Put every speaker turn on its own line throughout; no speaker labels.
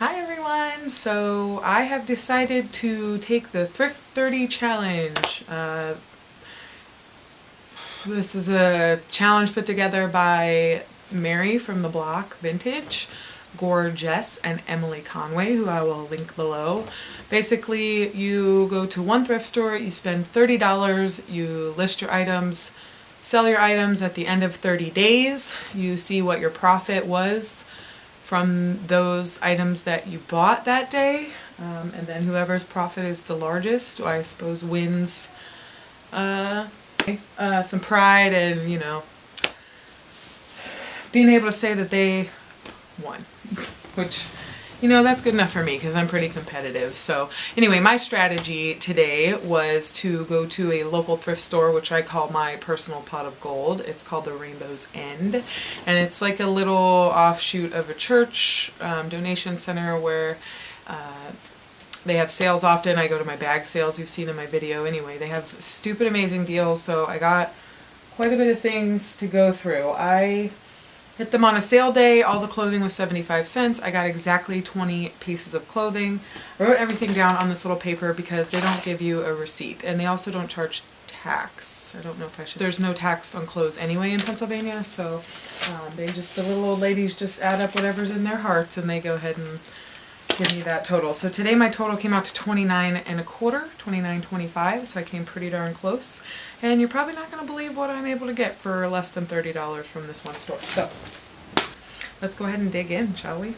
Hi everyone! So I have decided to take the Thrift 30 challenge. This is a challenge put together by Mary from the Block Vintage, Gorgeous, and Emily Conway, who I will link below. Basically, you go to one thrift store, you spend $30, you list your items, sell your items at the end of 30 days, you see what your profit was from those items that you bought that day, and then whoever's profit is the largest, I suppose, wins some pride and, you know, being able to say that they won, which, you know, that's good enough for me because I'm pretty competitive. So anyway, my strategy today was to go to a local thrift store, which I call my personal pot of gold. It's called the Rainbow's End, and it's like a little offshoot of a church donation center where they have sales often. I go to my bag sales you've seen in my video. Anyway, they have stupid amazing deals, so I got quite a bit of things to go through. I hit them on a sale day. All the clothing was 75 cents. I got exactly 20 pieces of clothing. I wrote everything down on this little paper because they don't give you a receipt, and they also don't charge tax. I don't know if I should. There's no tax on clothes anyway in Pennsylvania, so the little old ladies just add up whatever's in their hearts and they go ahead and give me that total. So today my total came out to 29 and a quarter, 29.25, so I came pretty darn close. And you're probably not going to believe what I'm able to get for less than $30 from this one store. So let's go ahead and dig in, shall we?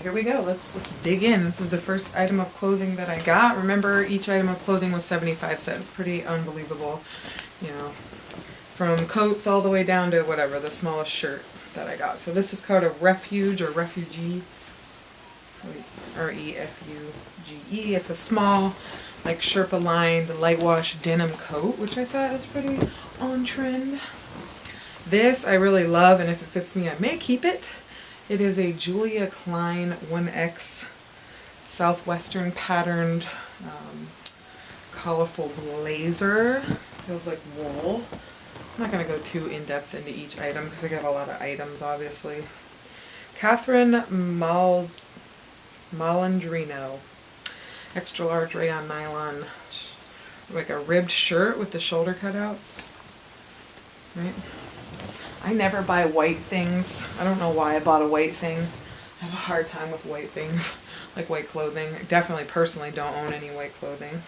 Here we go. Let's dig in. This is the first item of clothing that I got. Remember, each item of clothing was 75 cents. Pretty unbelievable, you know, from coats all the way down to whatever, the smallest shirt that I got. So this is called a Refuge or Refugee. R-E-F-U-G-E. It's a small, like, Sherpa lined light wash denim coat, which I thought was pretty on trend. This I really love, and if it fits me I may keep it. It is a Julia Klein 1X southwestern patterned colorful blazer. Feels like wool. I'm not going to go too in-depth into each item because I got a lot of items, obviously. Catherine Malandrino, extra large rayon nylon, like a ribbed shirt with the shoulder cutouts. Right? I never buy white things. I don't know why I bought a white thing. I have a hard time with white things, like white clothing. I definitely personally don't own any white clothing.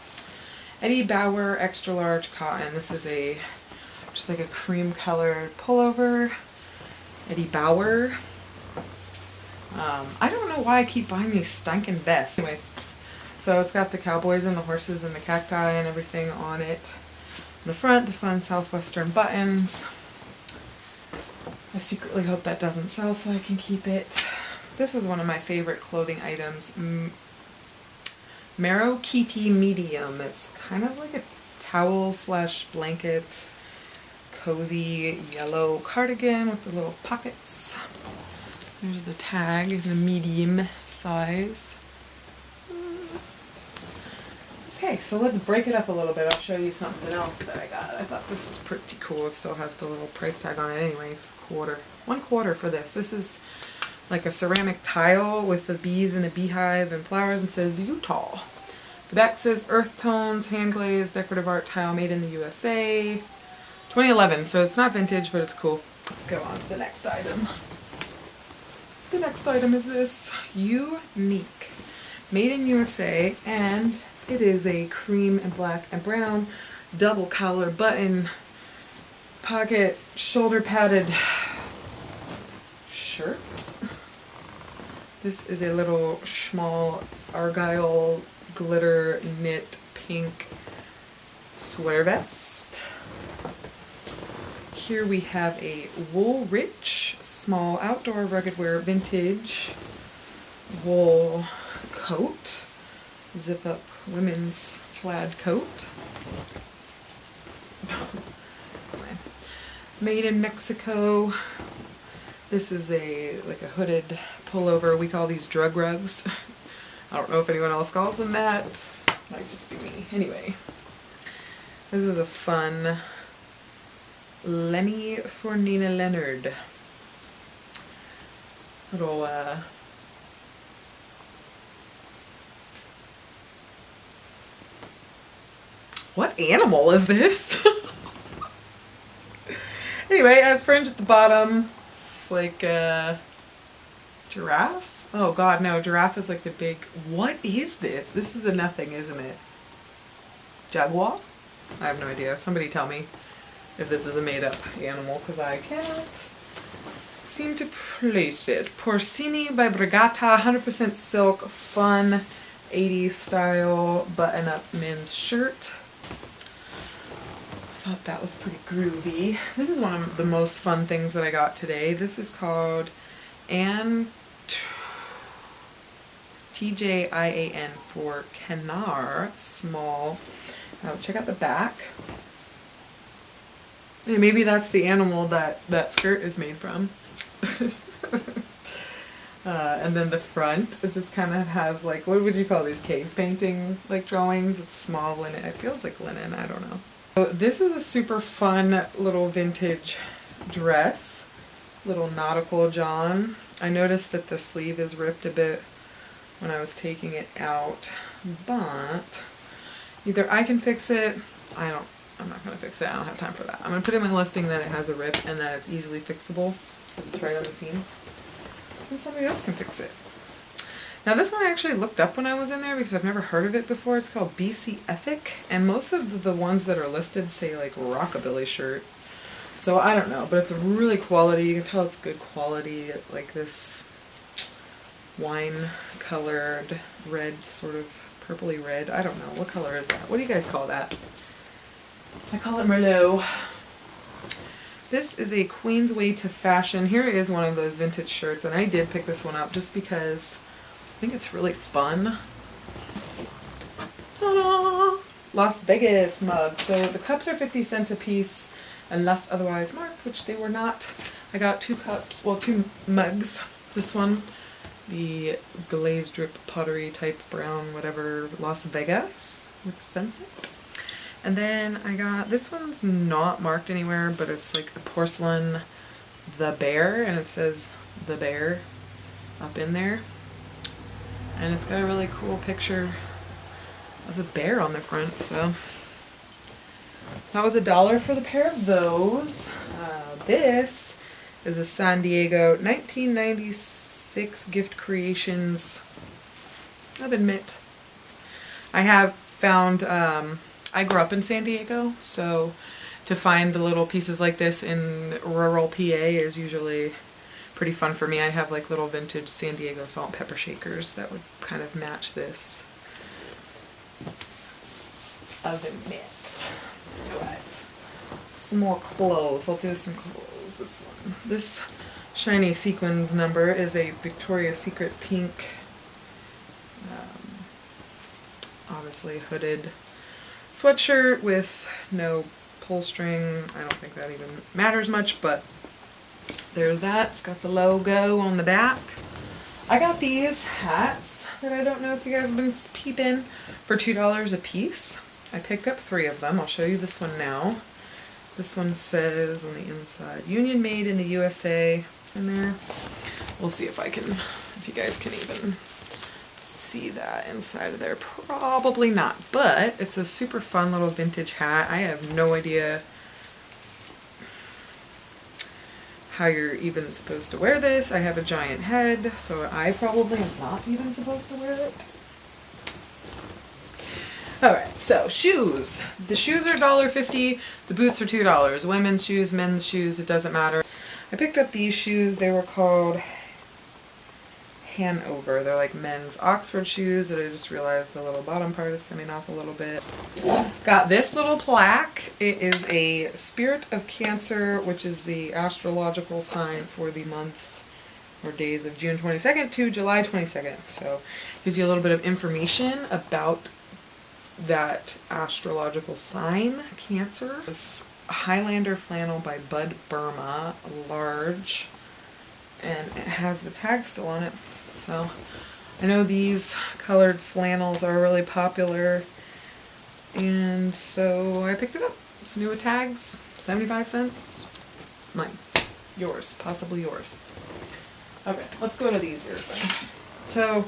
Eddie Bauer extra large cotton. This is just like a cream colored pullover. Eddie Bauer. I don't know why I keep buying these stinking vests. Anyway, so it's got the cowboys and the horses and the cacti and everything on it. In the front, the fun southwestern buttons. I secretly hope that doesn't sell so I can keep it. This was one of my favorite clothing items. Mero Kitty Medium. It's kind of like a towel slash blanket, cozy yellow cardigan with the little pockets. There's the tag, the medium size. Okay, so let's break it up a little bit. I'll show you something else that I got. I thought this was pretty cool. It still has the little price tag on it anyways. $1 for this. This is like a ceramic tile with the bees and the beehive and flowers, and says Utah. The back says earth tones, hand glazed, decorative art tile made in the USA. 2011, so it's not vintage, but it's cool. Let's go on to the next item. The next item is this Unique, made in USA, and it is a cream and black and brown double collar button pocket shoulder padded shirt. This is a little small argyle glitter knit pink sweater vest. Here we have a Woolrich small outdoor rugged wear vintage wool coat, zip up women's plaid coat. Made in Mexico. This is like a hooded pullover. We call these drug rugs. I don't know if anyone else calls them that. Might just be me. Anyway, this is a fun Lenny for Nina Leonard little What animal is this? Anyway, it has fringe at the bottom. It's like a giraffe? Oh god, no, giraffe is like the big... What is this? This is a nothing, isn't it? Jaguar? I have no idea. Somebody tell me if this is a made-up animal, because I can't seem to place it. Porcini by Brigata, 100% silk, fun, 80s style, button-up men's shirt. I thought that was pretty groovy. This is one of the most fun things that I got today. This is called TJIAN for Canard, small. Check out the back. Maybe that's the animal that that skirt is made from. And then the front, it just kind of has like, what would you call these, cave painting like drawings? It's small linen. It feels like linen. I don't know. So this is a super fun little vintage dress. Little nautical John. I noticed that the sleeve is ripped a bit when I was taking it out, but either I can fix it. I'm not going to fix it. I don't have time for that. I'm going to put in my listing that it has a rip and that it's easily fixable because it's right on the seam. And somebody else can fix it. Now this one I actually looked up when I was in there because I've never heard of it before. It's called BC Ethic, and most of the ones that are listed say like rockabilly shirt. So I don't know, but it's a really quality. You can tell it's good quality. Like this wine colored red, sort of purpley red. I don't know. What color is that? What do you guys call that? I call it Merlot. This is a Queen's Way to Fashion. Here is one of those vintage shirts, and I did pick this one up just because I think it's really fun. Ta-da! Las Vegas mug. So the cups are 50 cents a piece unless otherwise marked, which they were not. I got 2 cups, well 2 mugs. This one, the glazed drip pottery type brown whatever, Las Vegas with sunset. And then I got, this one's not marked anywhere, but it's like a porcelain The Bear, and it says The Bear up in there. And it's got a really cool picture of a bear on the front, so that was $1 for the pair of those. This is a San Diego 1996 Gift Creations. I'll admit, I have found, I grew up in San Diego, so to find little pieces like this in rural PA is usually pretty fun for me. I have like little vintage San Diego salt and pepper shakers that would kind of match this. Oven mitts. Alright. Some more clothes. I'll do some clothes. This one. This shiny sequins number is a Victoria's Secret pink, obviously hooded sweatshirt with no pull string. I don't think that even matters much, but there's that. It's got the logo on the back. I got these hats that I don't know if you guys have been peeping for $2 a piece. I picked up 3 of them. I'll show you this one now. This one says on the inside, Union Made in the USA in there. We'll see if I can, if you guys can even see that inside of there. Probably not, but it's a super fun little vintage hat. I have no idea how you're even supposed to wear this. I have a giant head, so I probably am not even supposed to wear it. Alright, so shoes. The shoes are $1.50, the boots are $2. Women's shoes, men's shoes, it doesn't matter. I picked up these shoes. They were called Hanover. They're like men's Oxford shoes that I just realized the little bottom part is coming off a little bit. Got this little plaque. It is a Spirit of Cancer, which is the astrological sign for the months or days of June 22nd to July 22nd. So it gives you a little bit of information about that astrological sign, Cancer. This Highlander flannel by Bud Burma, large, and it has the tag still on it. So I know these colored flannels are really popular, and so I picked it up. It's new with tags, 75 cents. Mine. Yours. Possibly yours. Okay, let's go to these weird things. So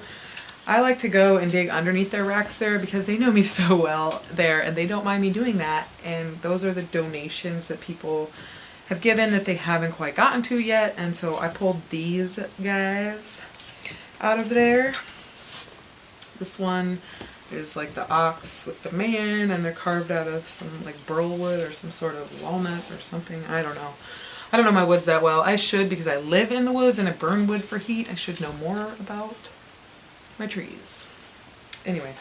I like to go and dig underneath their racks there because they know me so well there and they don't mind me doing that. And those are the donations that people have given that they haven't quite gotten to yet. And so I pulled these guys out of there. This one is like the ox with the man, and they're carved out of some like burl wood or some sort of walnut or something. I don't know. I don't know my woods that well. I should, because I live in the woods and I burn wood for heat. I should know more about my trees. Anyway,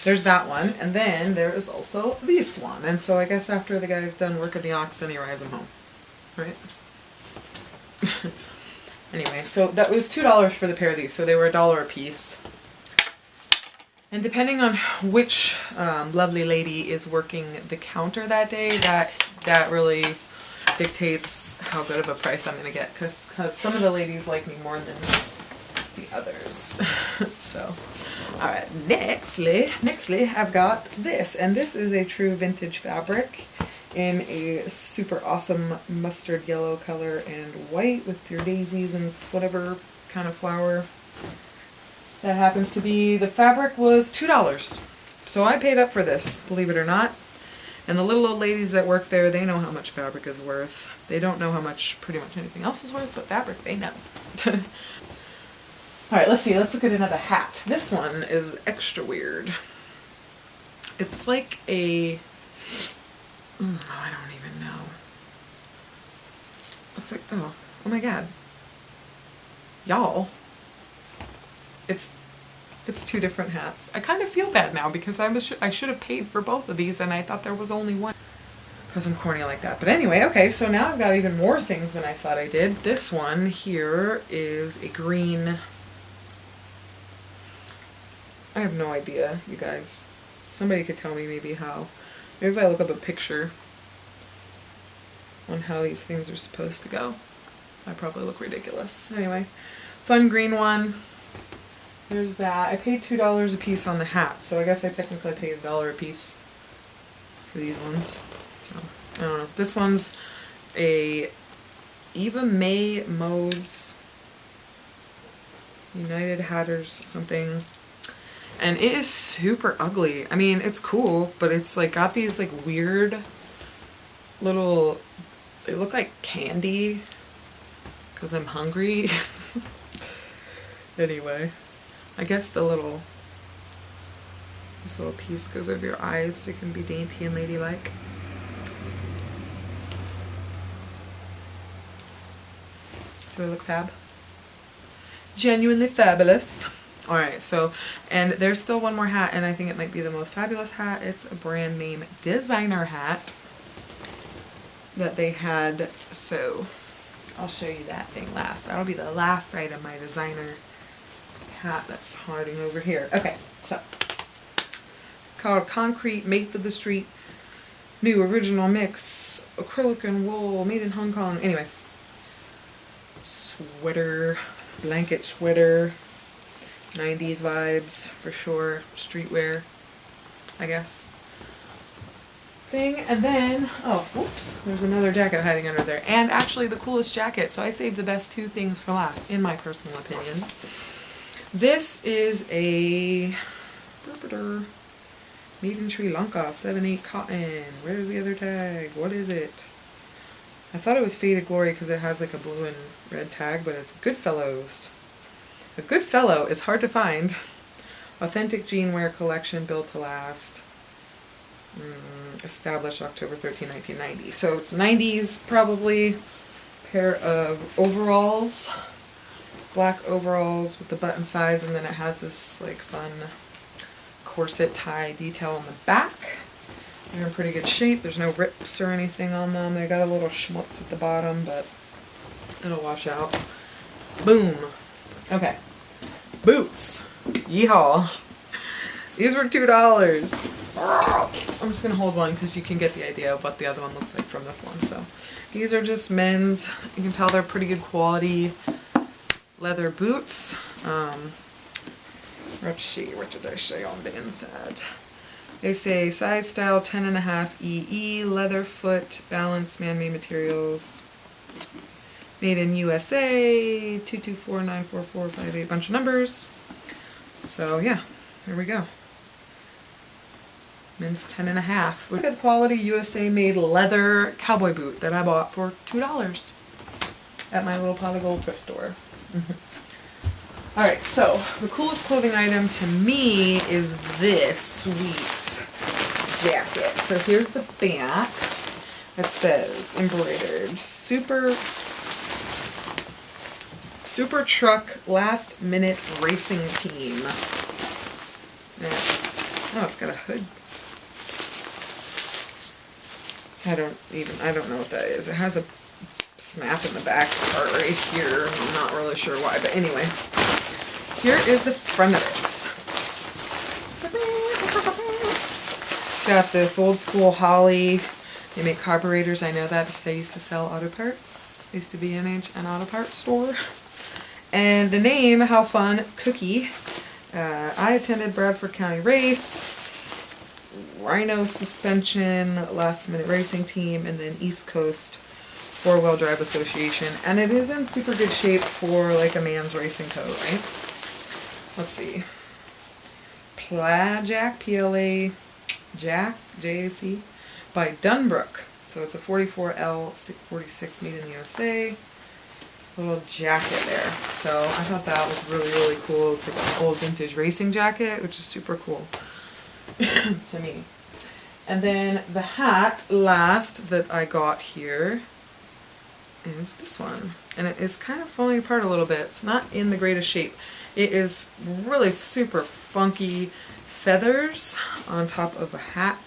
there's that one. And then there is also this one. And so I guess after the guy's done working the oxen, he rides them home. Right? Anyway, so that was $2 for the pair of these. So they were $1 a piece. And depending on which lovely lady is working the counter that day, that really dictates how good of a price I'm going to get. Because some of the ladies like me more than the others. So, alright, nextly I've got this. And this is a true vintage fabric in a super awesome mustard yellow color and white with your daisies and whatever kind of flower that happens to be. The fabric was $2. So I paid up for this, believe it or not. And the little old ladies that work there, they know how much fabric is worth. They don't know how much pretty much anything else is worth, but fabric, they know. Alright, let's see. Let's look at another hat. This one is extra weird. It's like a... I don't even know. It's like, oh my god. Y'all. It's two different hats. I kind of feel bad now because I should have paid for both of these and I thought there was only one. Because I'm corny like that. But anyway, okay, so now I've got even more things than I thought I did. This one here is a green... I have no idea, you guys. Somebody could tell me maybe how. Maybe if I look up a picture on how these things are supposed to go. I probably look ridiculous. Anyway, fun green one. There's that. I paid $2 a piece on the hat, so I guess I technically paid $1 a piece for these ones. So, I don't know. This one's a Eva May Modes United Hatters something. And it is super ugly. I mean, it's cool, but it's like got these like weird little, they look like candy because I'm hungry. Anyway, I guess this little piece goes over your eyes so it can be dainty and ladylike. Do I look fab? Genuinely fabulous. Alright, so, and there's still one more hat, and I think it might be the most fabulous hat. It's a brand name designer hat that they had, so I'll show you that thing last. That'll be the last item, my designer hat that's hiding over here. Okay, so, called Concrete, made for the street, new original mix, acrylic and wool, made in Hong Kong. Anyway, sweater, blanket sweater. 90s vibes for sure, streetwear, I guess. Thing, and then, oh, whoops, there's another jacket hiding under there. And actually the coolest jacket, so I saved the best two things for last, in my personal opinion. This is a made in Sri Lanka, 7/8 cotton. Where's the other tag? What is it? I thought it was Faded Glory because it has like a blue and red tag, but it's Goodfellows. A Goodfellow is hard to find. Authentic jean wear collection built to last. Established October 13, 1990. So it's 90s probably. Pair of overalls. Black overalls with the button sides, and then it has this like fun corset tie detail on the back. They're in pretty good shape. There's no rips or anything on them. They got a little schmutz at the bottom, but it'll wash out. Boom. Okay. Boots. Yeehaw. These were $2. I'm just going to hold one because you can get the idea of what the other one looks like from this one. So these are just men's. You can tell they're pretty good quality leather boots. Let's see, what did I say on the inside? They say size style 10.5 EE, leather foot, balanced man-made materials. Made in USA, 2249445, bunch of numbers. So yeah, here we go. Men's 10.5. With good quality USA made leather cowboy boot that I bought for $2 at my little pot of gold thrift store. Alright, so the coolest clothing item to me is this sweet jacket. So here's the back. It says, embroidered, Super Truck Last Minute Racing Team. Oh, it's got a hood. I don't know what that is. It has a snap in the back part right here. I'm not really sure why, but anyway. Here is the front of it. It's got this old school Holly. They make carburetors. I know that because I used to sell auto parts. I used to be in an auto parts store. And the name, how fun, Cookie. I attended Bradford County Race, Rhino Suspension, Last Minute Racing Team, and then East Coast Four-Wheel Drive Association. And it is in super good shape for like a man's racing coat, right? Let's see. Plaid Jack, P-L-A Jack, J-A-C, by Dunbrook. So it's a 44L 46 made in the USA. Little jacket there. So I thought that was really, really cool. It's like an old vintage racing jacket, which is super cool to me. And then the hat last that I got here is this one. And it is kind of falling apart a little bit. It's not in the greatest shape. It is really super funky feathers on top of a hat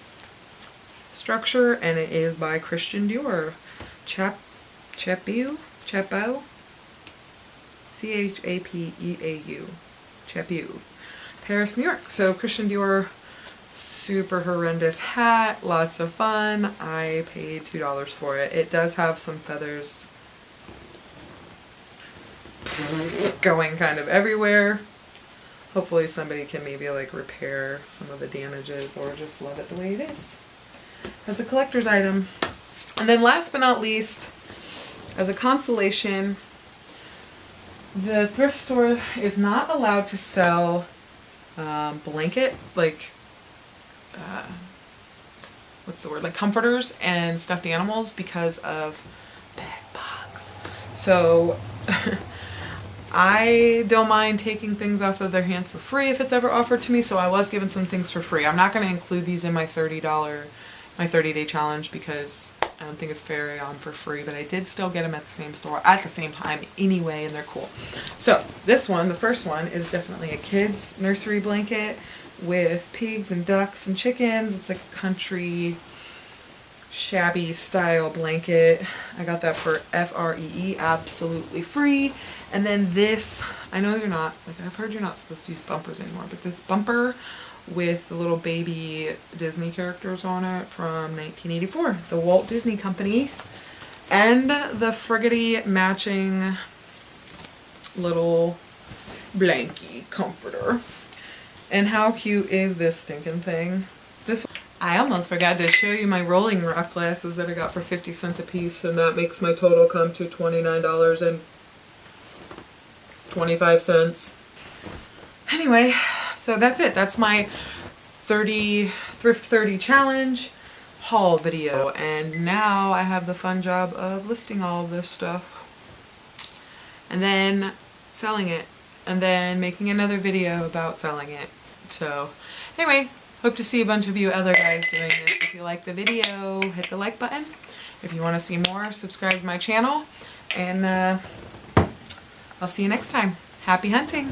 structure, and it is by Christian Dior. Chapeau? C-H-A-P-E-A-U. Chapeau. Paris, New York. So Christian Dior, super horrendous hat, lots of fun. I paid $2 for it. It does have some feathers going kind of everywhere. Hopefully somebody can maybe like repair some of the damages or just love it the way it is as a collector's item. And then last but not least, as a consolation, the thrift store is not allowed to sell blanket, like what's the word, like comforters and stuffed animals because of bed bugs. So I don't mind taking things off of their hands for free if it's ever offered to me, so I was given some things for free. I'm not going to include these in my my 30-day challenge because I don't think it's fair on for free, but I did still get them at the same store at the same time anyway, and they're cool. So this one, the first one, is definitely a kid's nursery blanket with pigs and ducks and chickens. It's a country shabby style blanket. I got that for F-R-E-E, absolutely free. And then this, I know you're not, like I've heard you're not supposed to use bumpers anymore, but this bumper with the little baby Disney characters on it from 1984, the Walt Disney Company, and the friggity matching little blankie comforter. And how cute is this stinking thing? I almost forgot to show you my Rolling Rock glasses that I got for 50 cents a piece, and that makes my total come to $29.25. Anyway, so that's it. That's my Thrift 30 challenge haul video, and now I have the fun job of listing all of this stuff and then selling it and then making another video about selling it. So anyway, hope to see a bunch of you other guys doing this. If you like the video, hit the like button. If you want to see more, subscribe to my channel, and I'll see you next time. Happy hunting!